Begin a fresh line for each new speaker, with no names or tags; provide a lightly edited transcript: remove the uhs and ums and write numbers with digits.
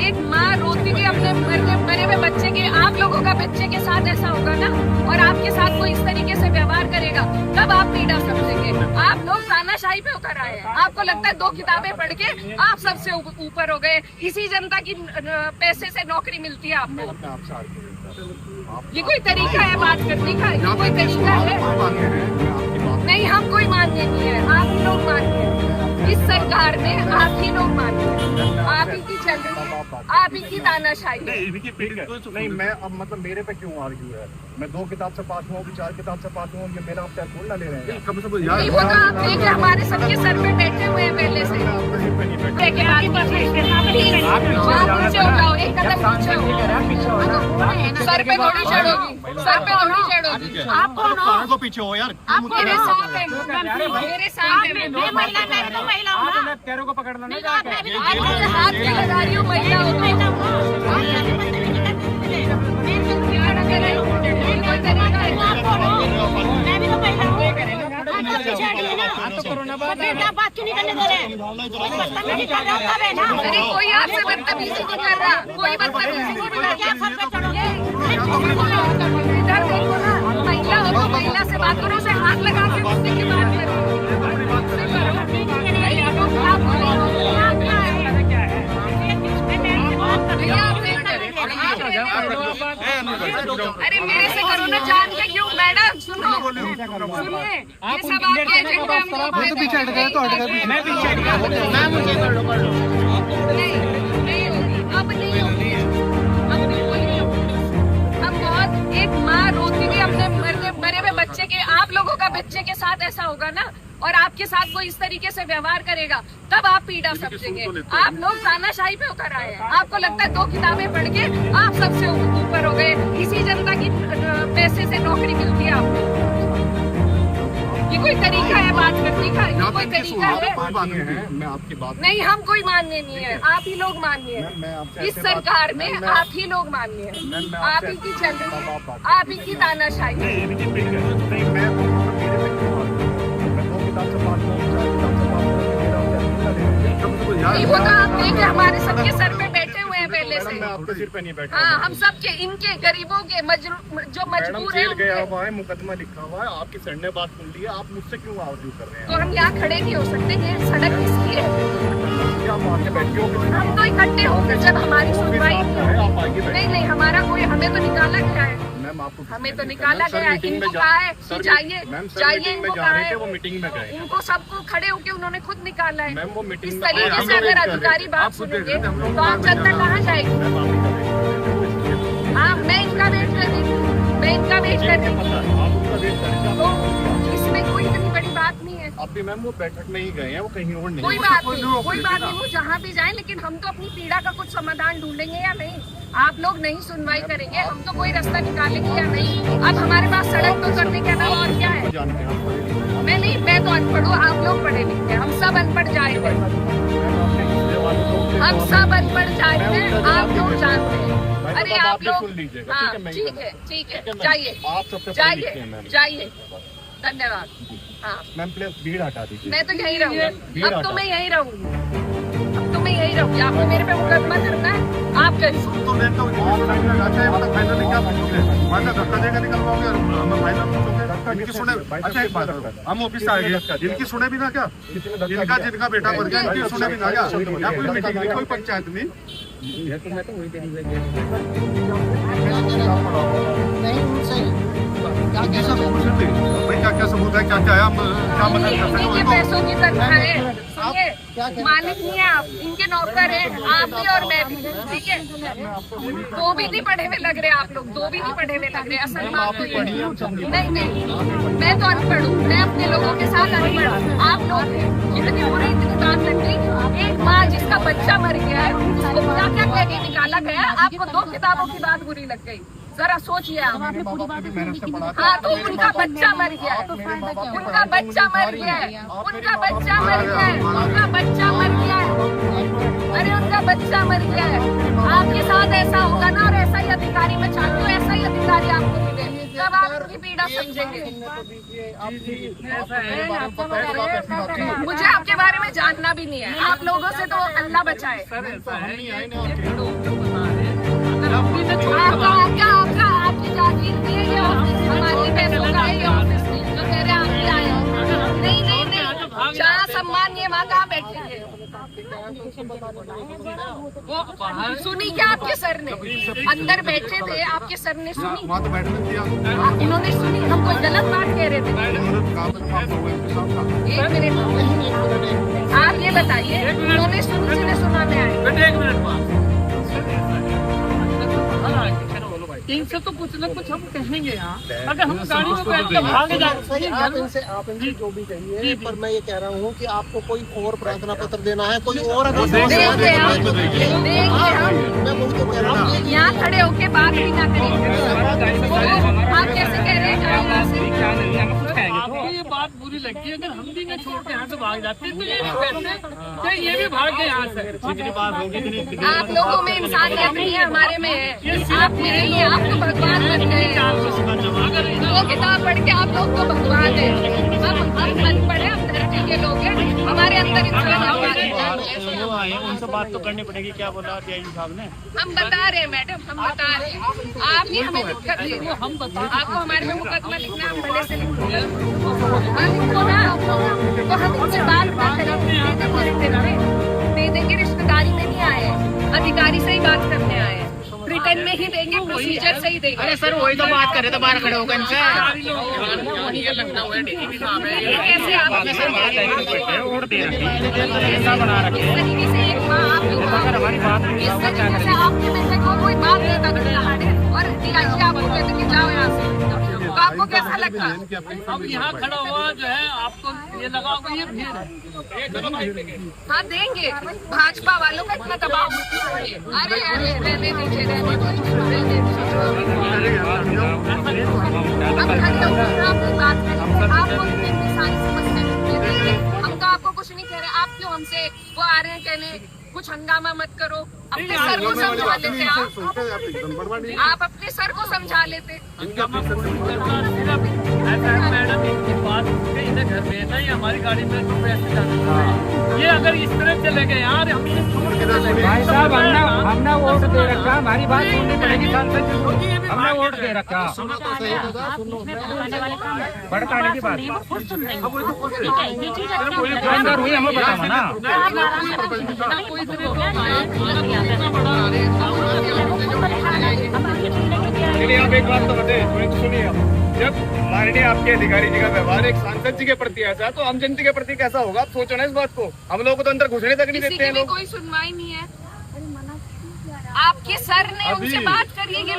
एक माँ रोती हुई अपने मरे हुए बच्चे के, आप लोगों का बच्चे के साथ ऐसा होगा ना, और आपके साथ कोई इस तरीके से व्यवहार करेगा, तब आप पीड़ा समझेंगे। आप लोग तानाशाही पे उतर आए हैं। आपको लगता है 2 किताबें पढ़ के आप सबसे ऊपर हो गए, इसी जनता की पैसे से नौकरी मिलती है आपको। ये कोई तरीका है बात करने का? ये कोई तरीका है? नहीं, हम कोई मान्य नहीं है, आप ही लोग मान्य है। इस सरकार में आप ही लोग मान्य है, आप ही की चल रही है, आप ही की तानाशाही है।
नहीं, मैं अब मतलब मेरे पे क्यों आर्ग्यू है? मैं 2 किताब से पास हुआ, 4 किताब से पास हुआ, ये मेरा आप थोड़ा ना ले रहे हैं।
नहीं, वो तो आप देख हमारे सबके सर पे बैठे हुए हैं पहले से। एक कदम पीछे हो, सर पे थोड़ी चढ़ोगी, सर पे थोड़ी चढ़ोगी। आप कौन हो?
पीछे हो यार,
आप मेरे साथ हैं, मेरे साथ हैं।
मैं महिला, मैं तो महिला हूँ ना।
तेरे को पकड़ना नहीं
आप हाथ क्यों लगा रही हो? महिला हो तो
मैं भी तो महिला हूँ। बात क्यों नहीं करने दे रहे? बदतमीजी कर रहा हूँ है ना।
अरे कोई आपसे बदतमीजी नहीं कर रहा, कोई बदतमीजी नहीं कर रहा।
क्या सर पे चढ़ोगे?
इधर देखो ना, महिला हो तो महिला से बात करो, उसे हाथ लगा के उससे की बात करो। अरे मेरे से करो ना, जान के क्यों? मैडम सुनो, सुनिए, ये सब आपके एजेंडा में
पीछे हट गए तो हट गए, मैं पीछे हट गया,
नहीं होगी, अब नहीं होगी, अब बिल्कुल नहीं होगी। हम बहुत, एक माँ रोती हुई अपने मरे हुए बच्चे के, आप लोगों का बच्चे के साथ ऐसा होगा ना, और आपके साथ कोई इस तरीके से व्यवहार करेगा, तब आप पीड़ा समझेंगे। आप लोग तानाशाही पे उतर आए हैं। आपको लगता है 2 किताबें पढ़ के आप सबसे ऊपर हो गए, इसी जनता की पैसे से नौकरी मिलती है आपको। ये कोई तरीका है बात करने का? ये कोई तरीका है?
मैं आपकी बात
नहीं, हम कोई मान्य नहीं है, आप ही लोग मान्य है। इस सरकार में आप ही लोग मान्य है, आप ही की चल रही है, आप ही की तानाशाही है। नहीं, वो तो आप देख हमारे सबके सर पे बैठे हुए हैं पहले से।
मैं आपके सिर पे नहीं बैठा।
हाँ, हम सबके, इनके गरीबों के, जो मजबूर है,
जेल गया हुआ है, मुकदमा लिखा हुआ है, आपकी सर ने बात सुन ली है, आप मुझसे क्यों आर्ग्यू कर रहे हैं?
तो हम यहाँ खड़े नहीं हो सकते? ये सड़क किसकी है?
क्या आप आके बैठे हो?
हम तो इकट्ठे होंगे जब हमारी सुनवाई।
आप आगे बैठे।
नहीं, हमारा कोई, हमें तो निकाला गया है,
मैम आपको
हमें तो निकाला गया है। इनको कहा है कि जाइए, जाइए, इनको कहा है,
वो मीटिंग में गए।
इनको सबको खड़े होके उन्होंने खुद निकाला है।
मैम वो मीटिंग
इस
में
तरीके से अगर अधिकारी बात सुनेंगे तो आप जनता कहाँ जाएगी? हाँ, मैं इनका वेट कर रही हूँ, मैं इनका वेट कर रही हूँ, तो इसमें कोई इतनी बड़ी बात नहीं है।
अब भी मैम वो बैठक में ही गए हैं, वो कहीं और नहीं।
कोई बात नहीं, कोई बात नहीं, वो जहाँ भी जाए, लेकिन हम तो अपनी पीड़ा का कुछ समाधान ढूंढेंगे या नहीं? आप लोग नहीं सुनवाई करेंगे, हम तो कोई रास्ता निकालेंगे या नहीं? अब हमारे पास सड़क तो करने के अलावा और क्या है? मैं नहीं, मैं तो अनपढ़ हूँ, आप लोग पढ़े लिखे, हम सब अनपढ़ जाए थे, हम सब अनपढ़ जाए थे, आप लोग जानते हैं। अरे आप लोग, हाँ ठीक है, ठीक है, जाइए, जाइए, जाइए, धन्यवाद। हाँ
मैम प्लीज भीड़ हटा दीजिए।
मैं तो यहीं रहूँगी, अब तो मैं यहीं रहूँगी, अब तो मैं यहीं रहूँगी। आपको मेरे पे मुकदमा करना है, आप करिए।
तो लेता हूँ, मतलब फाइनल क्या पूछोगे? मतलब धक्का देकर निकलवाओगे, हम फाइनल पूछोगे? इनकी सुने, अच्छा एक बात, हम ऑफिस से आए, इनकी सुने भी ना क्या? जिनका बेटा मर गया, इनकी सुने भी ना क्या? या कोई मीटिंग नहीं, कोई पंचायत नहीं? क्या क्या सबूत है, क्या क्या है, हम क्या मदद कर सकते
इनके पैसों की तनख्वाह है, सुनिए, मालिक नहीं है आप, इनके नौकर हैं, आप भी और मैं भी, ठीक है? 2 भी नहीं पढ़े हुए लग रहे आप लोग, 2 भी नहीं पढ़े हुए लग रहे, असल बात तो ये नहीं, मैं तो अनपढ़ हूँ, मैं अपने लोगों के साथ अनपढ़ हूँ, आप लोग जितनी हो रही इतनी बात लग गई। एक माँ जिसका बच्चा मर गया है, उसको क्या क्या कह के निकाला गया, आपको 2 किताबों की बात बुरी लग गई, जरा सोचिए आप। हाँ, तो उनका बच्चा मर गया है, उनका बच्चा मर गया है, उनका बच्चा मर गया है, उनका बच्चा मर गया है, अरे उनका बच्चा मर गया है। आपके साथ ऐसा होगा ना, और ऐसा ही अधिकारी मैं चाहती हूँ, ऐसा ही अधिकारी आपको मिले, तब आप उनकी पीड़ा समझेंगे। मुझे आपके बारे में जानना भी नहीं है, आप लोगों से तो अल्लाह बचाए। आपकी जागीर थी ये ऑफिस, हमारी पैसों का है ये ऑफिस नहीं, जो कह रहे हैं आप ही आए हो। नहीं, जहाँ सम्मान ये वहाँ कहाँ बैठेंगे। सुनी क्या आपके सर ने? अंदर बैठे थे, आपके सर ने सुनी?
वहाँ तो बैठने दिया।
इन्होंने सुनी? हम कोई गलत बात कह रहे थे? एक मिनट, आप ये बताइए, उन्होंने सुनी जिन्हें सुनाने आए?
इनसे तो कुछ न कुछ हम कहेंगे यहाँ, अगर हम गाड़ी में बैठ के भाग जाए।
आप इनसे जो भी कहिए, पर मैं ये कह रहा हूँ कि आपको कोई और प्रार्थना पत्र देना है, कोई और अगर
देंगे हम।
मैं वही तो कह रहा हूँ।
यहाँ खड़े होके बात भी ना करें, आप कैसे कह रहे हैं?
आपको ये बात बुरी लगती है, अगर हम भी नहीं छोड़ते यहाँ से भाग जाते तो ये भी कहते ये भी भाग गए यहाँ से।
आप लोगों में इंसानियत नहीं है, हमारे में है। आप में नहीं है, आप तो भगवान बन गए। वो किताब पढ़ के आप लोग तो भगवान है। हम अनपढ़ हैं, हम धरती के लोग हैं, हमारे अंदर इंसान
उनसे बात तो करनी पड़ेगी। क्या बोला डीआईजी साहब ने?
हम बता रहे हैं मैडम, हम बता रहे हैं। आप नहीं हमें दिक्कत दे, हम बता, आपको हमारे में मुकदमा लिखना है, हम भले से लिखो ना, तो हम इनसे बात ना करें, दे देंगे। रिश्तेदारी में नहीं आए, अधिकारी से ही बात करने आए हैं, रिटर्न में ही देंगे, प्रोसीजर से ही देंगे।
अरे सर वही तो बात कर रहे थे, बाहर खड़े होकर इनसे।
कैसे आप तरीके से एक माँ आप लोग इस तरीके से आपके बेटे को कोई बात नहीं करता है और डीआईजी आपको कहते कि जाओ यहाँ से, तो आपको कैसा लगता?
अब यहाँ खड़ा हुआ जो है, आपको ये लगा होगा ये भीड़ है।
हाँ देंगे, भाजपा वालों का इतना दबाव मत कीजिए। अरे रहने दीजिए, रहने दीजिए। हम खड़े होकर आपकी बात करेंगे, आपको इतनी सारी समस्या देंगे। हम तो आपको कुछ नहीं कह रहे, आप क्यों हमसे वो आ रहे हैं कहने कुछ हंगामा मत करो? अपने सर को समझा लेते आप अपने सर को समझा लेते।
मैडम इनकी बात इधर घर में ना, ये हमारी गाड़ी में तो पैसे जाते हैं। ये अगर इस तरह चले गए यार, हम ये छोड़ के चले गए।
भाई साहब, हमने वोट दे रखा, हमारी बात सुननी पड़ेगी। सांसद जी को हमने वोट दे रखा, भड़काने की बात अंदर हुई, हमें बताओ ना।
चलिए आप एक बात तो बताइए, सुनिए आप, जब माननीय आपके अधिकारी जी का व्यवहार एक सांसद जी के प्रति ऐसा है, तो आम जनता के प्रति कैसा होगा? आप सोचो ना इस बात को। हम लोगों को तो अंदर घुसने तक नहीं देते हैं लोग।
कोई सुनवाई नहीं है। आपके सर ने उनसे बात करिए।